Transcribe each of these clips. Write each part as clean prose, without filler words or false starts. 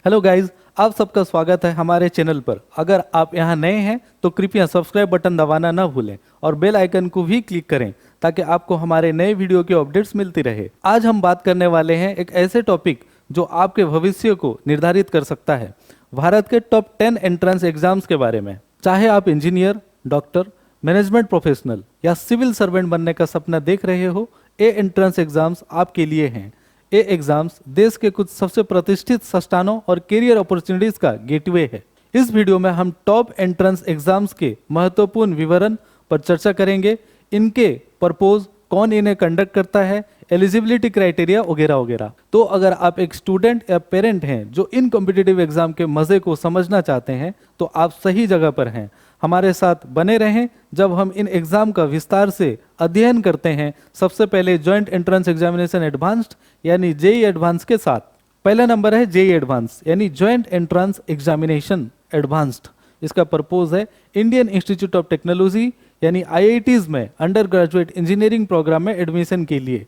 Hello guys, आप सबका स्वागत है हमारे चैनल पर। अगर आप यहां नए हैं तो कृपया सब्सक्राइब बटन दबाना ना भूलें और बेल आइकन को भी क्लिक करें ताकि आपको हमारे नए वीडियो की अपडेट्स मिलती रहे। आज हम बात करने वाले हैं एक ऐसे टॉपिक जो आपके भविष्य को निर्धारित कर सकता है, भारत के टॉप 10 एंट्रेंस एग्जाम्स के बारे में। चाहे आप इंजीनियर, डॉक्टर, मैनेजमेंट प्रोफेशनल या सिविल सर्वेंट बनने का सपना देख रहे हो, ये एंट्रेंस एग्जाम्स आपके लिए हैं। ये एग्जाम्स देश के कुछ सबसे प्रतिष्ठित संस्थानों और करियर अपॉर्चुनिटीज का गेटवे है। इस वीडियो में हम टॉप एंट्रेंस एग्जाम्स के महत्वपूर्ण विवरण पर चर्चा करेंगे, इनके पर्पस, कौन इन्हें कंडक्ट करता है, एलिजिबिलिटी क्राइटेरिया वगैरह वगैरह। तो अगर आप एक स्टूडेंट या पेरेंट हैं जो इन कॉम्पिटिटिव एग्जाम के मजे को समझना चाहते हैं तो आप सही जगह पर हैं। हमारे साथ बने रहें जब हम इन एग्जाम का विस्तार से अध्ययन करते हैं। सबसे पहले जॉइंट एंट्रेंस एग्जामिनेशन एडवांस्ड यानी जेई एडवांस के साथ। पहला नंबर है जेई एडवांस यानी जॉइंट एंट्रेंस एग्जामिनेशन एडवांस्ड। इसका पर्पस है इंडियन इंस्टीट्यूट ऑफ टेक्नोलॉजी यानी आईआईटीज में अंडर ग्रेजुएट इंजीनियरिंग प्रोग्राम में एडमिशन के लिए।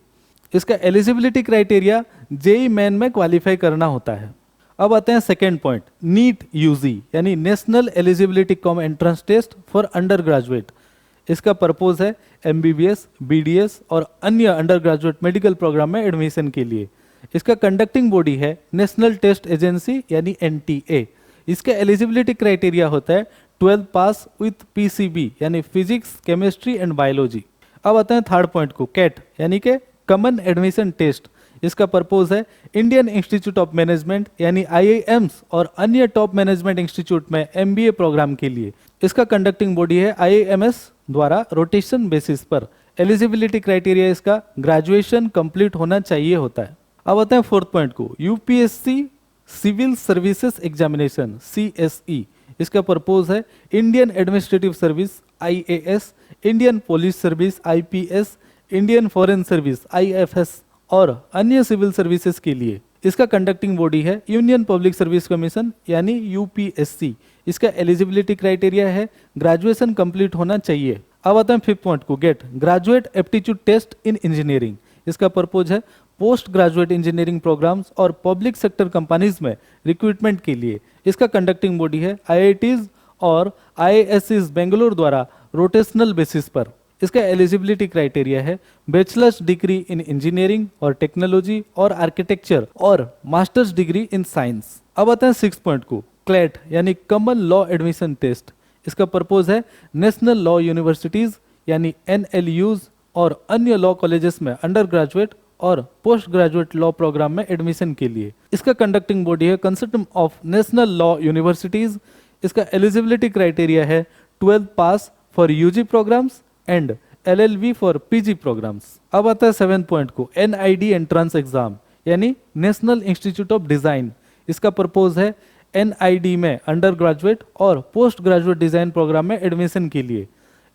इसका एलिजिबिलिटी क्राइटेरिया जेई मेन में क्वालिफाई करना होता है। अब आते हैं सेकेंड पॉइंट, नीट यूजी यानी national eligibility cum entrance test for under graduate. इसका पर्पस है एमबीबीएस, बीडीएस और अन्य अंडर ग्रेजुएट मेडिकल प्रोग्राम में एडमिशन के लिए। इसका कंडक्टिंग बॉडी है नेशनल टेस्ट एजेंसी यानी एनटीए। इसका एलिजिबिलिटी क्राइटेरिया होता है 12 पास विथ पीसीबी यानी फिजिक्स, केमिस्ट्री एंड बायोलॉजी। अब आते हैं थर्ड पॉइंट को, कैट यानी कि कॉमन एडमिशन टेस्ट। इसका पर्पस है इंडियन इंस्टीट्यूट ऑफ मैनेजमेंट यानी आईआईएम्स और अन्य टॉप मैनेजमेंट इंस्टीट्यूट में एमबीए प्रोग्राम के लिए। इसका कंडक्टिंग बॉडी है आईआईएमएस द्वारा रोटेशन बेसिस पर। एलिजिबिलिटी क्राइटेरिया इसका ग्रेजुएशन कंप्लीट होना चाहिए होता है। अब आते हैं फोर्थ पॉइंट को, UPSC civil services examination CSE. इसका पर्पस है Indian administrative service IAS, Indian police service IPS, Indian foreign service IFS और अन्य सिविल सर्विसेज के लिए। इसका कंडक्टिंग बॉडी है यूनियन पब्लिक सर्विस कमीशन यानी यूपीएससी। इसका एलिजिबिलिटी क्राइटेरिया है ग्रेजुएशन कंप्लीट होना चाहिए। अब आता है फिफ्थ पॉइंट को, gate graduate aptitude test in engineering. इसका पर्पज है पोस्ट ग्रेजुएट इंजीनियरिंग प्रोग्राम्स और पब्लिक सेक्टर कंपनीज में रिक्रूटमेंट के लिए। इसका कंडक्टिंग बॉडी है आईआईटीज और आईआईएससीज बेंगलुरु द्वारा रोटेशनल बेसिस पर। इसका एलिजिबिलिटी क्राइटेरिया है बैचलर्स डिग्री इन इंजीनियरिंग और टेक्नोलॉजी और आर्किटेक्चर और मास्टर्स डिग्री इन साइंस। अब आते हैं सिक्स पॉइंट को, क्लैट यानी कॉमन लॉ एडमिशन टेस्ट। इसका पर्पस है नेशनल लॉ यूनिवर्सिटीज यानी एनएलयूज और अन्य लॉ कॉलेजेस में अंडर ग्रेजुएट और पोस्ट ग्रेजुएट लॉ प्रोग्राम में एडमिशन के लिए। इसका कंडक्टिंग बॉडी है consortium of national law universities. इसका एलिजिबिलिटी क्राइटेरिया है 12 pass for UG programs and LLB for PG programs. अब आता है सेवेंथ पॉइंट को, एनआईडी एंट्रेंस एग्जाम यानी नेशनल इंस्टीट्यूट ऑफ डिजाइन। इसका पर्पस है एनआईडी में अंडर ग्रेजुएट और पोस्ट ग्रेजुएट डिजाइन प्रोग्राम में एडमिशन के लिए।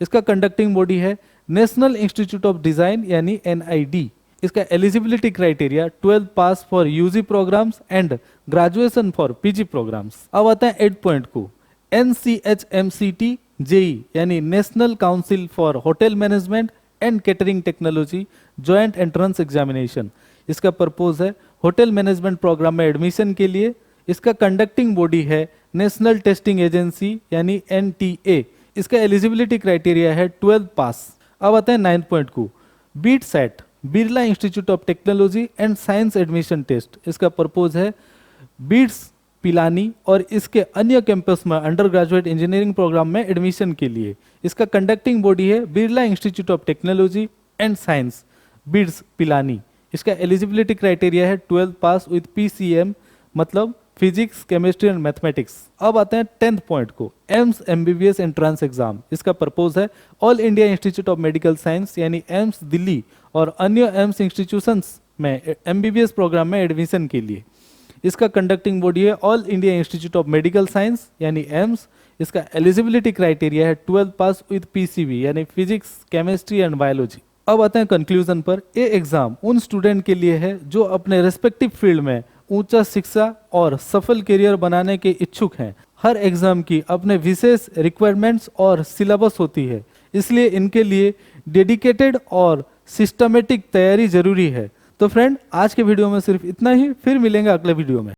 इसका कंडक्टिंग बॉडी है नेशनल इंस्टीट्यूट ऑफ डिजाइन यानी एनआईडी। इसका eligibility criteria 12 pass for UG programs and graduation for PG programs. अब आता है 8 पॉइंट को, एनसीएचएमसीटी जेई यानी national council for hotel management and catering technology joint entrance examination. इसका purpose है hotel management program में एडमिशन के लिए। इसका कंडक्टिंग बॉडी है नेशनल टेस्टिंग एजेंसी यानी एनटीए। इसका एलिजिबिलिटी क्राइटेरिया है 12 पास। अब आते हैं 9 पॉइंट को, BITSAT Birla institute of technology and science admission test. इसका पर्पस है बीट्स पिलानी और इसके अन्य कैंपस में अंडर ग्रेजुएट इंजीनियरिंग प्रोग्राम में एडमिशन के लिए। इसका कंडक्टिंग बॉडी है Birla institute of technology and science BITS Pilani. इसका एलिजिबिलिटी क्राइटेरिया है 12 पास विथ पीसीएम मतलब फिजिक्स, केमिस्ट्री एंड मैथमेटिक्स। अब आते हैं 10th पॉइंट को, एम्स एमबीबीएस एंट्रेंस एग्जाम। इसका पर्पस है all India institute of medical science यानी एम्स दिल्ली और अन्य एम्स इंस्टीट्यूशंस में एमबीबीएस प्रोग्राम में एडमिशन के लिए। इसका कंडक्टिंग बॉडी है all India institute of medical science यानी एम्स। इसका एलिजिबिलिटी क्राइटेरिया है 12 पास विथ पीसीबी यानी फिजिक्स, केमिस्ट्री एंड बायोलॉजी। अब आते हैं कंक्लूजन पर। ये एग्जाम उन स्टूडेंट के लिए है जो अपने रेस्पेक्टिव फील्ड में ऊंचा शिक्षा और सफल करियर बनाने के इच्छुक हैं। हर एग्जाम की अपने विशेष रिक्वायरमेंट्स और सिलेबस होती है, इसलिए इनके लिए डेडिकेटेड और सिस्टमेटिक तैयारी जरूरी है। तो फ्रेंड, आज के वीडियो में सिर्फ इतना ही, फिर मिलेंगे अगले वीडियो में।